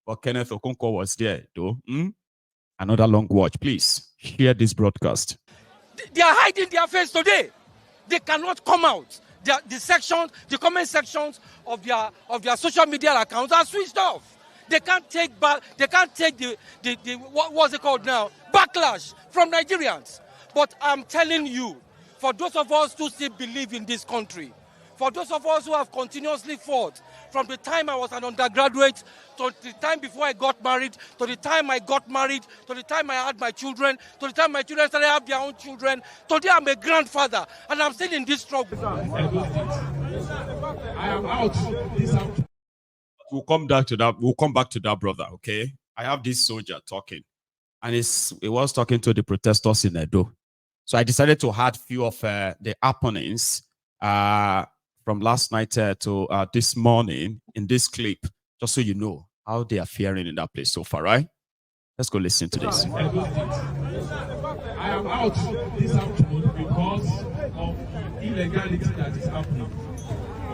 But Kenneth Okonkwo was there, though. Another long watch. Please share this broadcast. They are hiding their face today. They cannot come out. The comment sections of their social media accounts are switched off. They can't take back. They can't take the what's it called now? Backlash from Nigerians. But I'm telling you, for those of us who still believe in this country, for those of us who have continuously fought from the time I was an undergraduate to the time before I got married, to the time I got married, to the time I had my children, to the time my children started have their own children. Today I'm a grandfather and I'm still in this struggle. I am out. We'll come back to that. We'll come back to that, brother. Okay. I have this soldier talking, and he was talking to the protesters in Edo. So I decided to add few of the opponents from last night to this morning in this clip, just so you know how they are faring in that place so far, right? Let's go listen to this. I am out this afternoon because of illegality that is happening.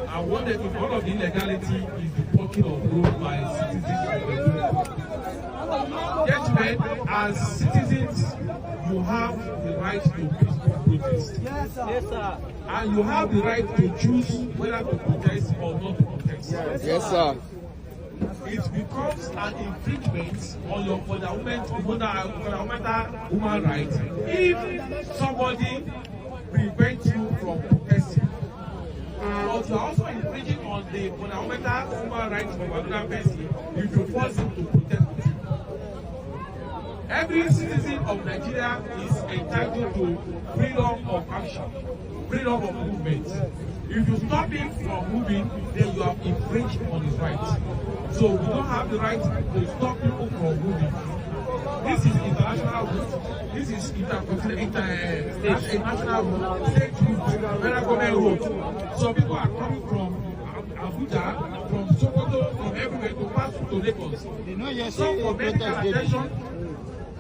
And one of the illegality is the blocking of road by citizens. Gentlemen, as citizens, you have the right to peaceful protest. Yes, sir. And you have the right to choose whether to protest or not to protest. Yes, sir. It becomes an infringement on your fundamental human rights if somebody prevents you from protesting. But you are also infringing on the fundamental human rights of another person if you force him to protest with you. Every citizen of Nigeria is entitled to freedom of action, freedom of movement. If you stop him from moving, then you have infringed on his rights. So we don't have the right to stop people from moving. This is international route. This is international route, state route, federal government route. So people are coming from Abuja, from Sokoto, from everywhere to pass through to Lagos. Some for medical attention.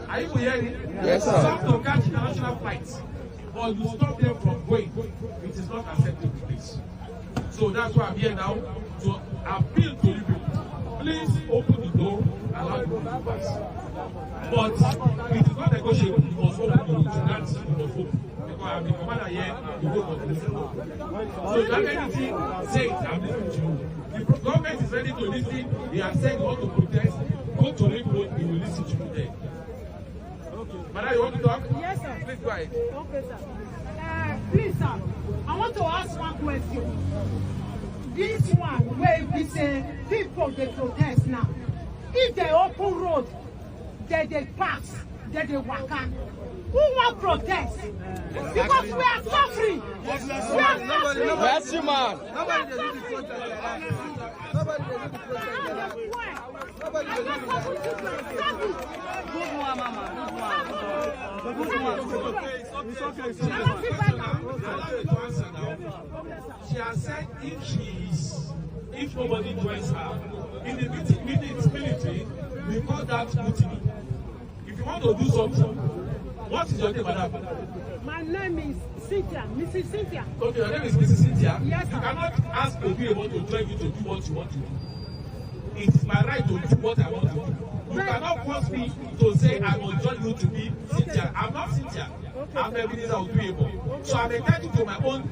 Are you hearing? Yes, sir. Some to catch international flights. But you stop them from going. It is not acceptable, please. So that's why I'm here now to appeal to you people. Please open the door, allow the people to pass. But it is not negotiable. You must open the road. That's you must open. Because I'm the commander here, you go for the So if you have anything, say it. I'm listening to you. The government is ready to listen. They have said they want to protest. Go to Ring Road, he will listen to you there. Madam, you want to talk? Yes, sir. Please go ahead. Okay, sir. Please, sir, I want to ask one question. This one, where we say people, they protest now. If they open road, they pass, they walk out. Who want protest? Because we are suffering. We are suffering. Yes, man. Nobody does it protest. Nobody does it protest. Nobody does it protest. Good one, mama. Good one. It's okay. She has said if nobody joins her, in the military, we call that mutiny. If you want to do something, what is your name, madam? My name is Cynthia, Mrs. Cynthia. Okay, your name is Mrs. Cynthia. Yes, sir. You cannot ask to be able to join you to do what you want to do. It is my right to do what I want to do. You cannot force me to say I will join you to be Cynthia. I'm not Cynthia. I'm Ebenezer Oduebo. So I'm entitled to my own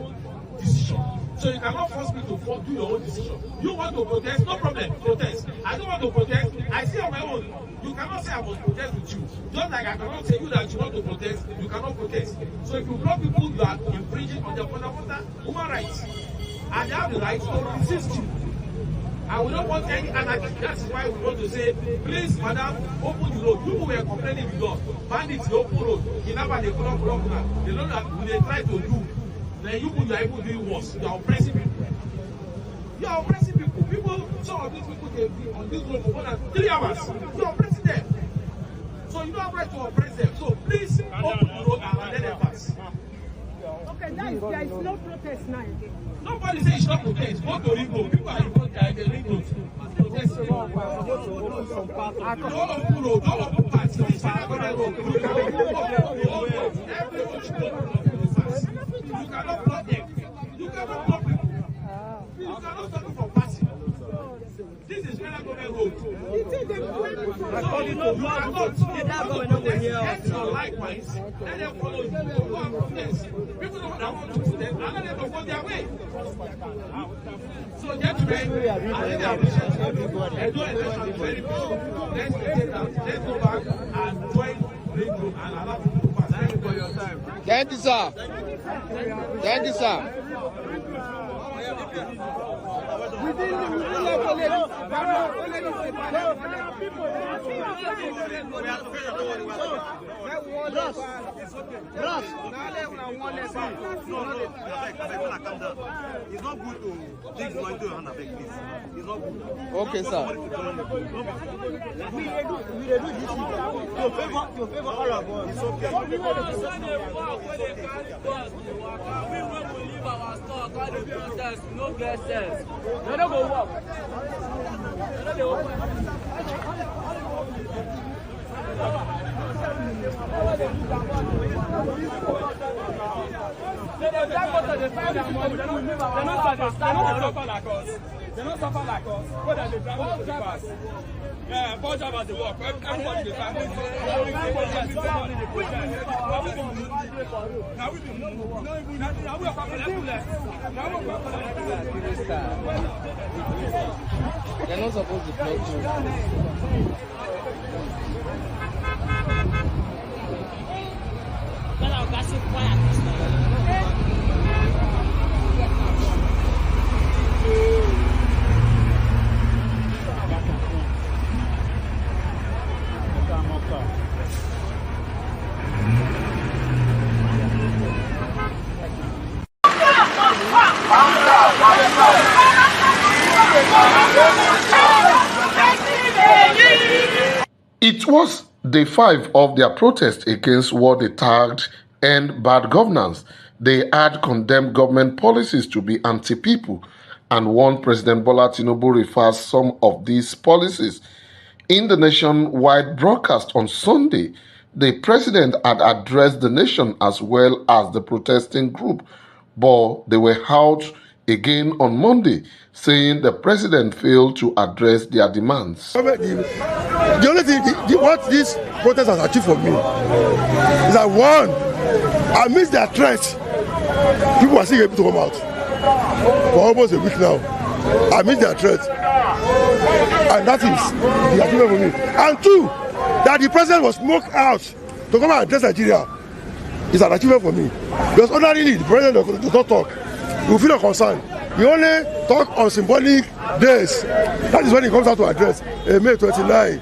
decision. So you cannot force me to do your own decision. You want to protest? No problem. Protest. I don't want to protest. I see on my own. You cannot say I must protest with you. Just like I cannot say you that you want to protest, you cannot protest. So if you block people, you are infringing on their fundamental human rights. And they have the right to resist you. And we don't want any anarchy. That's why we want to say, please, madam, open the road. People were complaining with us. Bandits, the open road. In Abba, they block now. They know that when they try to do, then you are able to do worse. You are oppressing people. You are oppressing people. Some of these people, they be on this road for more than 3 hours. You are oppressing them. So you don't have right to oppress them. So please, open the road and let them pass. Okay, there is no protest now again. Nobody says it's not protest. Go to Ring Road. People are in front of the Ring Road. Protest. Don't open road. Don't open parts. This is another road. Every road should open pass. You cannot block them. You cannot block people. You cannot stop them from passing. This is federal government road. You think they blame you for So you cannot protest likewise. Let them follow you. Go and protest. People that want to protest, and let them go their way. So gentlemen, I really appreciate everybody. I do election very peaceful. Let's maintain that. Let's go back and join radio and allow people to pass. Thank you for your time. Thank you, sir. Thank you, sir. It's not good to dig money to your hand, please. It's not good. Okay, sir. We do this to favor all of us. It's okay. We will leave our store, call the protest, no get sense. They don't go work. They don't go work. They don't suffer like us. What are they driving to the past? Yeah, poor job at the work. Everybody the family. They're not supposed to block you. It was day 5 of their protest against what they tagged "End Bad Governance." They had condemned government policies to be anti-people and warned President Bola Tinubu reverse some of these policies. In the nationwide broadcast on Sunday, the president had addressed the nation as well as the protesting group, but they were out again on Monday, saying the president failed to address their demands. The only thing, what this protest has achieved for me is that, one, amidst their threats, people are still able to come out for almost a week now. Amidst their threats. And that is the achievement for me. And two, that the president was smoked out to come and address Nigeria is an achievement for me. Because ordinarily, the president does not talk. You feel no concern. He only talk on symbolic days. That is when he comes out to address. May 29,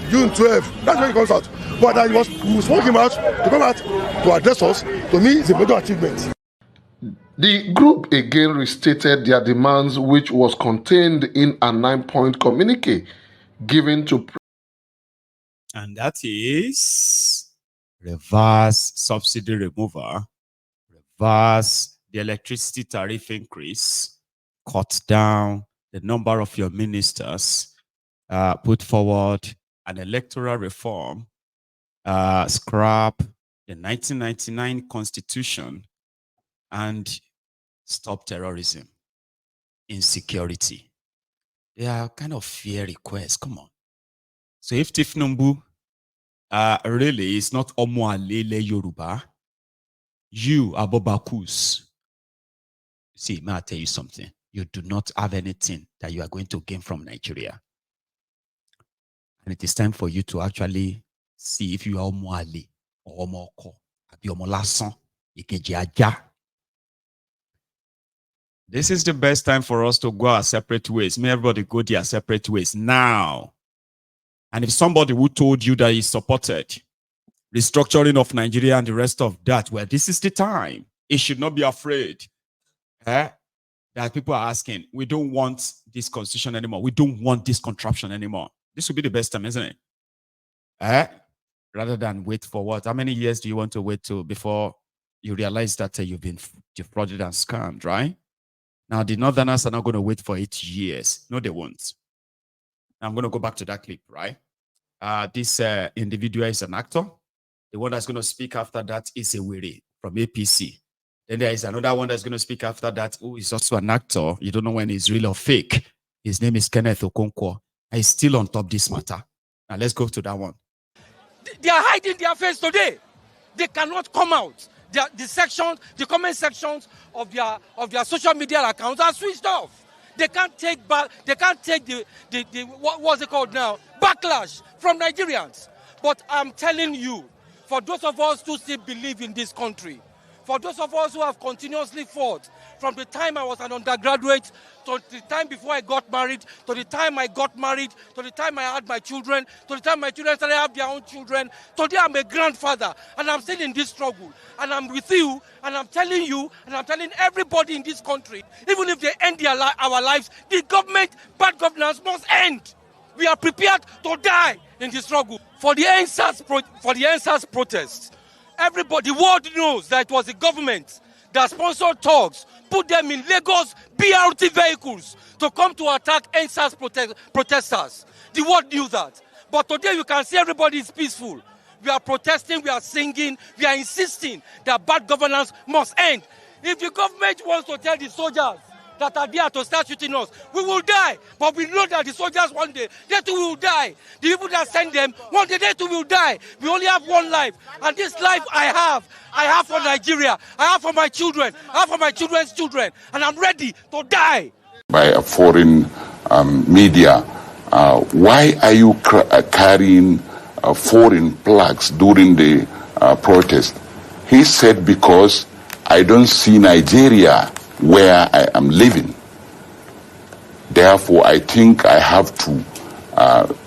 June 12. That's when he comes out. But that we smoke him out to come out to address us, to me, is a major achievement. The group again restated their demands, which was contained in a 9-point communique given to. And that is reverse subsidy removal, reverse the electricity tariff increase, cut down the number of your ministers, put forward an electoral reform, scrap the 1999 constitution, and stop terrorism, insecurity. They are kind of fair requests. Come on. So if Tifnumbu really is not Omoalele Yoruba, you Abobakus, see, may I tell you something? You do not have anything that you are going to gain from Nigeria. And it is time for you to actually see if you are Omoale or Omoko, Abi Omolasan, Ikeji Aja. This is the best time for us to go our separate ways. May everybody go their separate ways now. And if somebody who told you that he supported restructuring of Nigeria and the rest of that, well, this is the time. He should not be afraid. That people are asking, we don't want this constitution anymore. We don't want this contraption anymore. This would be the best time, isn't it? Rather than wait for what? How many years do you want to wait to before you realize that you've been defrauded and scammed, right? Now, the Northerners are not going to wait for 8 years. No, they won't. I'm going to go back to that clip, right? This individual is an actor. The one that's going to speak after that is a Wiri from APC. Then there is another one that's going to speak after that who is also an actor. You don't know when he's real or fake. His name is Kenneth Okonkwo. He's still on top this matter. Now let's go to that one. They are hiding their face today. They cannot come out. The comment sections of their social media accounts are switched off. They can't take back. They can't take the what's it called now? Backlash from Nigerians. But I'm telling you, for those of us who still believe in this country, for those of us who have continuously fought from the time I was an undergraduate to the time before I got married, to the time I got married, to the time I had my children, to the time my children started have their own children. Today I'm a grandfather and I'm still in this struggle. And I'm with you and I'm telling you and I'm telling everybody in this country, even if they end our lives, the government, bad governance must end. We are prepared to die in the struggle. For the NSAS protests, everybody, the world knows that it was the government that sponsored talks, put them in Lagos BRT vehicles to come to attack NSAS protesters. The world knew that. But today you can see everybody is peaceful. We are protesting, we are singing, we are insisting that bad governance must end. If the government wants to tell the soldiers that are there to start shooting us, we will die. But we know that the soldiers one day, they too will die. The people that send them, one day they too will die. We only have one life. And this life I have for Nigeria. I have for my children. I have for my children's children. And I'm ready to die. By a foreign media, why are you carrying foreign flags during the protest? He said, because I don't see Nigeria where I am living. Therefore, I think I have to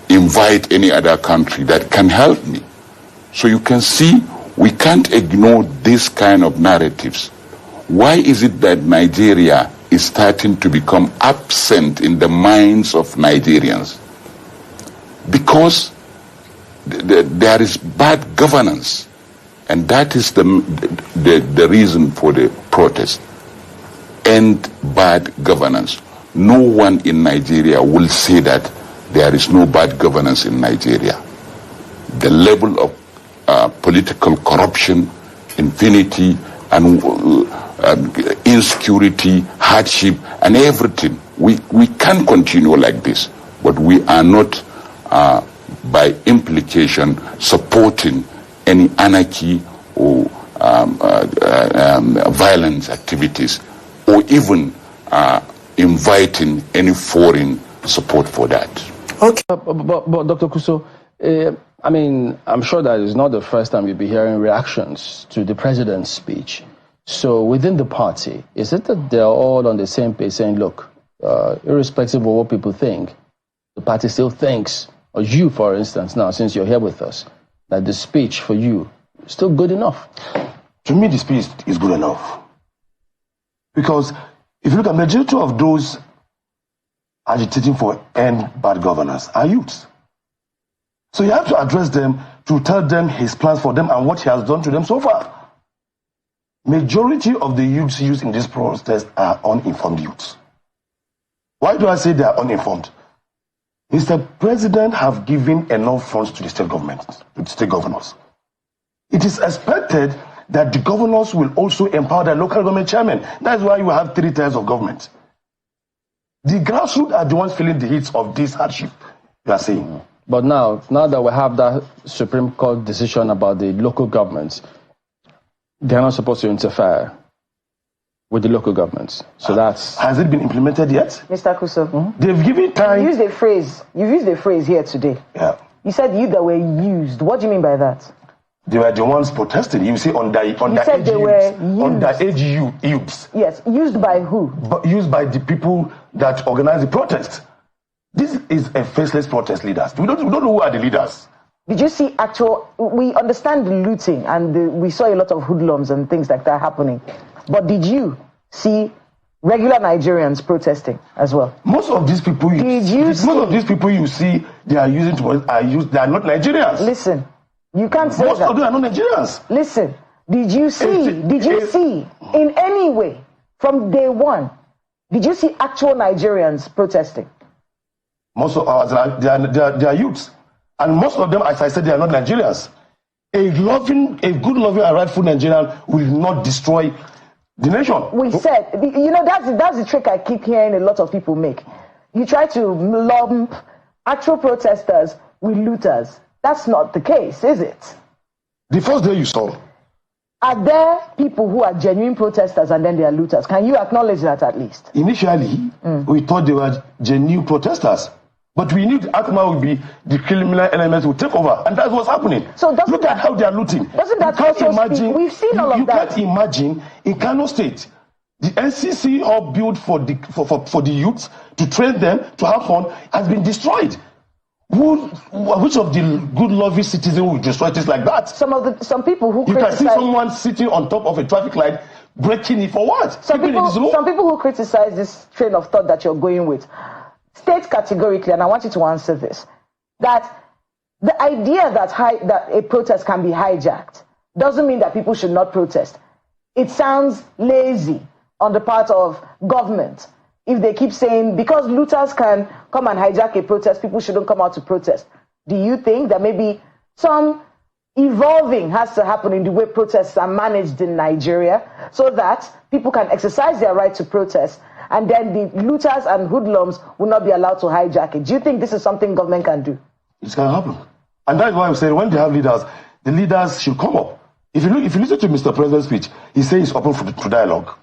invite any other country that can help me. So you can see, we can't ignore this kind of narratives. Why is it that Nigeria is starting to become absent in the minds of Nigerians? Because there is bad governance, and that is the reason for the protest. And bad governance. No one in Nigeria will say that there is no bad governance in Nigeria. The level of political corruption, impunity, and insecurity, hardship, and everything. We can continue like this, but we are not, by implication, supporting any anarchy or violent activities, or even inviting any foreign support for that. Okay. But Dr. Kuso, I mean, I'm sure that it's not the first time you'll be hearing reactions to the president's speech. So within the party, is it that they're all on the same page saying, look, irrespective of what people think, the party still thinks, or you, for instance, now, since you're here with us, that the speech for you is still good enough? To me, the speech is good enough. Because if you look at the majority of those agitating for end bad governance are youths. So you have to address them to tell them his plans for them and what he has done to them so far. Majority of the youths used in this protest are uninformed youths. Why do I say they are uninformed? Mr. President have given enough funds to the state government, to the state governors. It is expected that the governors will also empower the local government chairman. That's why you have 3 tiers of government. The grassroots are the ones feeling the heat of this hardship, you are saying. But now that we have that Supreme Court decision about the local governments, they're not supposed to interfere with the local governments. So that's... Has it been implemented yet? Mr. Kuso, they've given time... You've used a phrase here today. Yeah. You said you that were used. What do you mean by that? They were the ones protesting. You see, underage youths. Yes, used by who? Used by the people that organized the protest. This is a faceless protest leaders. We don't know who are the leaders. Did you see we understand the looting and we saw a lot of hoodlums and things like that happening. But did you see regular Nigerians protesting as well? Most of these people you see, they are using they are not Nigerians. Listen. You can't say most that. Most of them are not Nigerians. Listen, did you see in any way from day one, did you see actual Nigerians protesting? Most of ours, they are youths. And most of them, as I said, they are not Nigerians. A good loving and rightful Nigerian will not destroy the nation. We said, that's the trick I keep hearing a lot of people make. you try to lump actual protesters with looters. That's not the case, is it? The first day you saw, are there people who are genuine protesters and then they are looters? Can you acknowledge that at least? Initially, we thought they were genuine protesters. But we knew the outcome would be the criminal elements would take over. And that's what's happening. So look at how they are looting. Doesn't that also speak? We've seen all of that. You can't imagine in Kano State, the NCC all built for the youth, to train them, to have fun, has been destroyed. Which of the good loving citizens will destroy things like that? Some people who you can see someone sitting on top of a traffic light breaking it for what? Some people who criticize this train of thought that you're going with state categorically, and I want you to answer this, that the idea that a protest can be hijacked doesn't mean that people should not protest. It sounds lazy on the part of government if they keep saying because looters can come and hijack a protest, people shouldn't come out to protest. Do you think that maybe some evolving has to happen in the way protests are managed in Nigeria so that people can exercise their right to protest and then the looters and hoodlums will not be allowed to hijack it? Do you think this is something government can do? It's going to happen. And that's why I'm saying when they have leaders, the leaders should come up. If you listen to Mr. President's speech, he says he's open for dialogue.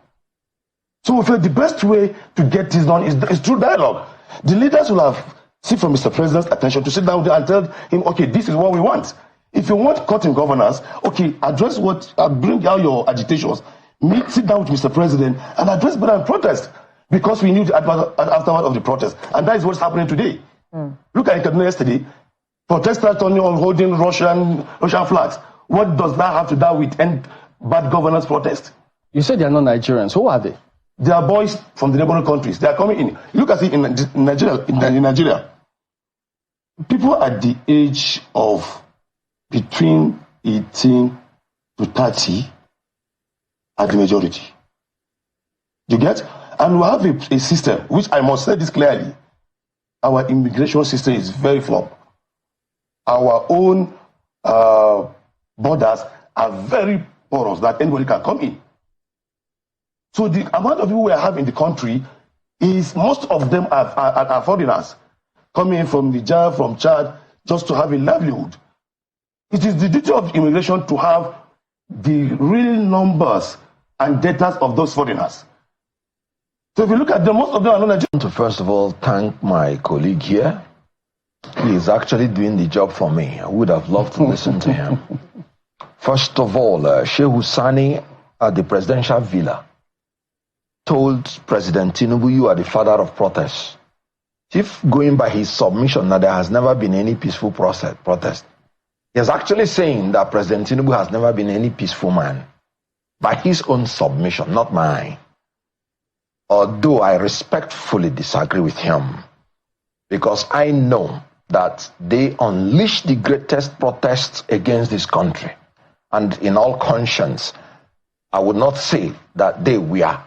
So we feel the best way to get this done is through dialogue. The leaders will have seek from Mr. President's attention to sit down there and tell him, okay, this is what we want. If you want cutting governance, okay, address bring out your agitations. Sit down with Mr. President and address better protest. Because we need the aftermath of the protest. And that is what's happening today. Look at it yesterday. Protesters turning on holding Russian flags. What does that have to do with end bad governance protest? You said they are not Nigerians. Who are they? They are boys from the neighboring countries. They are coming in. Look at it in Nigeria. In Nigeria, people at the age of between 18 to 30 are the majority. You get? And we have a system, which I must say this clearly. Our immigration system is very flawed. Our own borders are very porous that anybody can come in. So the amount of people we have in the country is most of them are foreigners coming in from Niger, from Chad, just to have a livelihood. It is the duty of immigration to have the real numbers and data of those foreigners. So if you look at them, most of them are not Nigerians. To first of all thank my colleague here. He is actually doing the job for me. I would have loved to listen to him. First of all, Sheikh Husani at the presidential villa told President Tinubu, you are the father of protests. If going by his submission that there has never been any peaceful protest, he is actually saying that President Tinubu has never been any peaceful man. By his own submission, not mine. Although I respectfully disagree with him, because I know that they unleashed the greatest protests against this country. And in all conscience, I would not say that they were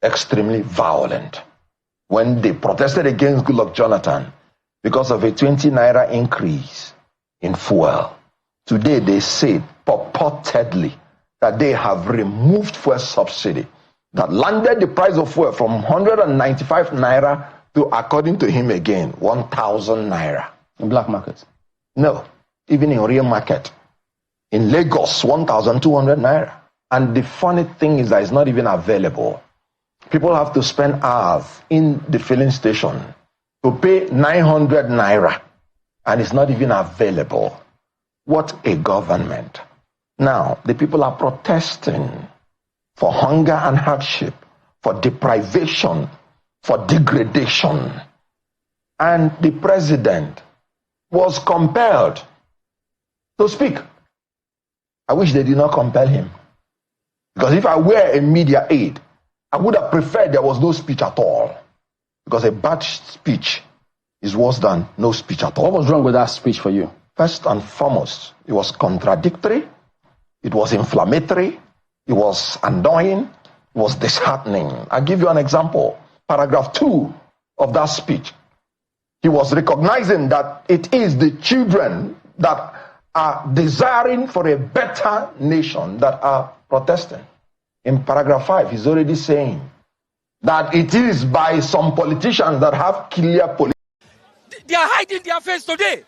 extremely violent. When they protested against Goodluck Jonathan because of a 20 naira increase in fuel, today they said purportedly that they have removed fuel subsidy that landed the price of fuel from 195 naira to, according to him again, 1,000 naira. In black markets? No, even in real market. In Lagos, 1,200 naira. And the funny thing is that it's not even available. People have to spend hours in the filling station to pay 900 naira. And it's not even available. What a government. Now, the people are protesting for hunger and hardship, for deprivation, for degradation. And the president was compelled to speak. I wish they did not compel him. Because if I were a media aide, I would have preferred there was no speech at all. Because a bad speech is worse than no speech at all. What was wrong with that speech for you? First and foremost, it was contradictory, it was inflammatory, it was annoying, it was disheartening. I'll give you an example. Paragraph 2 of that speech. He was recognizing that it is the children that are desiring for a better nation that are protesting. In paragraph 5, he's already saying that it is by some politicians that have clear They are hiding their face today.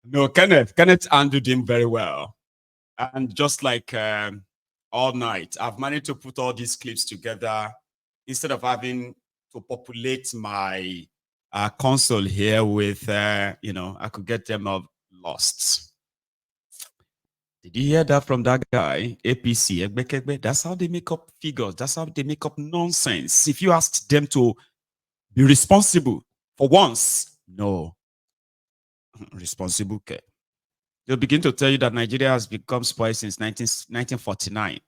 No, Kenneth handled him very well. And just like all night, I've managed to put all these clips together instead of having to populate my console here with, I could get them all lost. Did you hear that from that guy, APC, Egbekegbe? That's how they make up figures. That's how they make up nonsense. If you ask them to be responsible for once, no. Responsible care. They'll begin to tell you that Nigeria has become spoiled since 1949.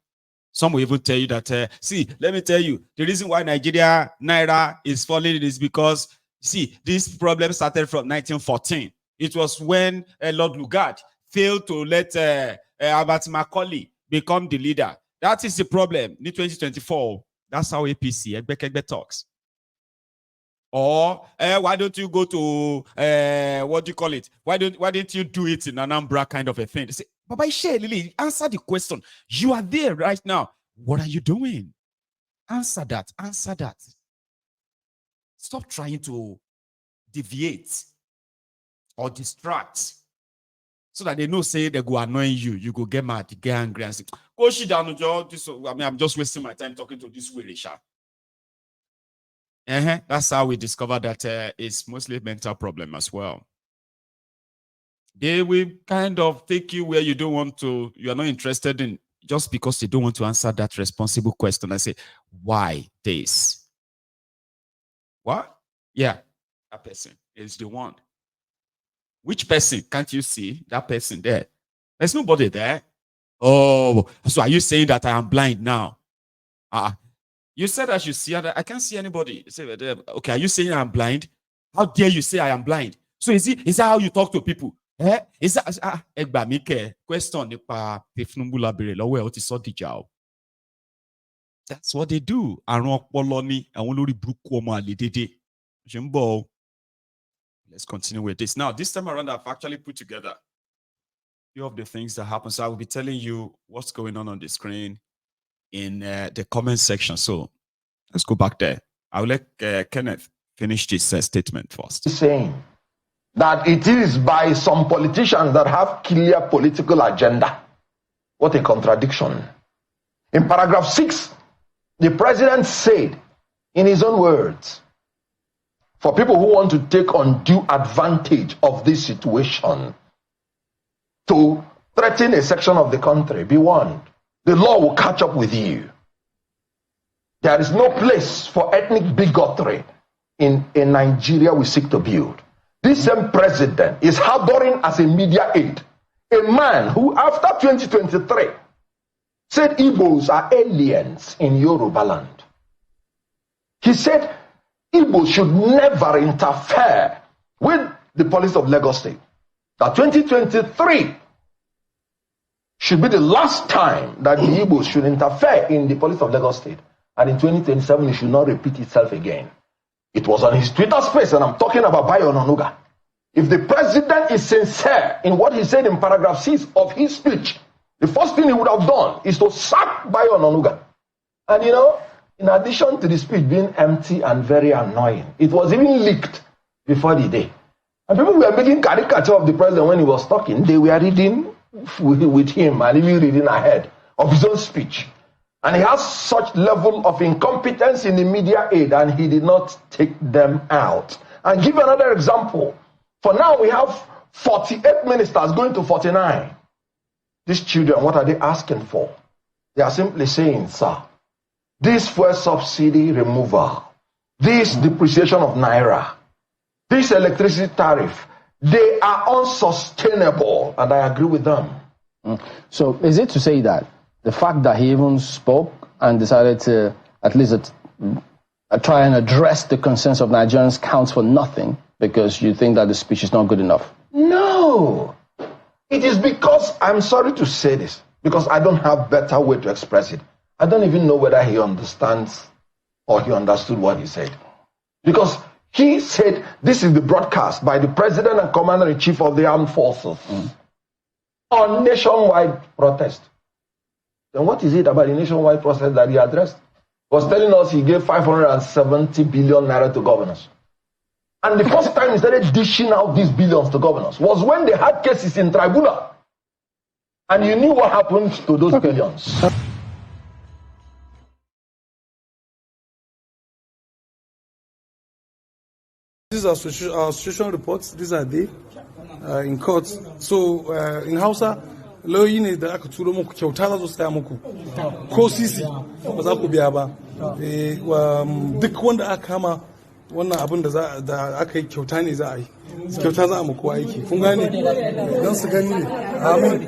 Some will even tell you that, see, let me tell you, the reason why Naira is falling is because, see, this problem started from 1914. It was when Lord Lugard failed to let Albert Macaulay become the leader. That is the problem in 2024. That's how APC, Egbekegbe talks. Or why don't you go to what do you call it? Why didn't you do it in Anambra kind of a thing? They say, Baba Ishe, Lily, answer the question. You are there right now. What are you doing? Answer that. Answer that. Stop trying to deviate or distract so that they know say they go annoying you. You go get mad, get angry, and say, "Go sit down, Joe." I'm just wasting my time talking to this Wirisha. That's how we discover that it's mostly a mental problem as well. They will kind of take you where you don't want to, you are not interested in, just because they don't want to answer that responsible question. I say, why this? What? Yeah, that person is the one. Which person? Can't you see that person there? There's nobody there. Oh, so are you saying that I am blind now? You said I should see. I can't see anybody. Say, okay, are you saying I'm blind? How dare you say I am blind? So is that how you talk to people? Is that question? That's what they do. Let's continue with this. Now, this time around, I've actually put together a few of the things that happen. So I will be telling you what's going on the screen in the comment section. So let's go back there. I'll let Kenneth finish this statement first. Saying that it is by some politicians that have clear political agenda. What a contradiction. In paragraph 6, the president said, in his own words, for people who want to take undue advantage of this situation to threaten a section of the country, be warned. The law will catch up with you. There is no place for ethnic bigotry in Nigeria we seek to build. This same president is harboring as a media aide a man who, after 2023, said Igbos are aliens in Yoruba land. He said Igbos should never interfere with the police of Lagos State. That 2023 should be the last time that the Igbos should interfere in the police of Lagos State. And in 2027, it should not repeat itself again. It was on his Twitter space, and I'm talking about Bayo Onanuga. If the president is sincere in what he said in paragraph 6 of his speech, the first thing he would have done is to sack Bayo Onanuga. And in addition to the speech being empty and very annoying, it was even leaked before the day. And people were making caricature of the president when he was talking. They were reading with him and even reading ahead of his own speech. And he has such level of incompetence in the media aid, and he did not take them out. And give another example. For now, we have 48 ministers going to 49. These children, what are they asking for? They are simply saying, sir, this fuel subsidy removal, this depreciation of Naira, this electricity tariff, they are unsustainable, and I agree with them. So is it to say that the fact that he even spoke and decided to at least try and address the concerns of Nigerians counts for nothing because you think that the speech is not good enough? No. It is because, I'm sorry to say this, because I don't have better way to express it. I don't even know whether he understands or he understood what he said. Because he said this is the broadcast by the President and Commander-in-Chief of the Armed Forces on nationwide protest. Then what is it about the nationwide process that he addressed? He was telling us he gave 570 billion naira to governors. And the first time he started dishing out these billions to governors was when they had cases in tribunal. And you knew what happened to those billions. These are association reports. These are they in court. So in Hausa, lauyi ne da aka turo muku kyauta za su saya muku ko sisi ba za ku biya ba. Duk wanda aka kama wannan abin da aka yi kyauta ne za a yi. Kyauta za a muku aiki. Kun gane? Don su gani ne. Amin.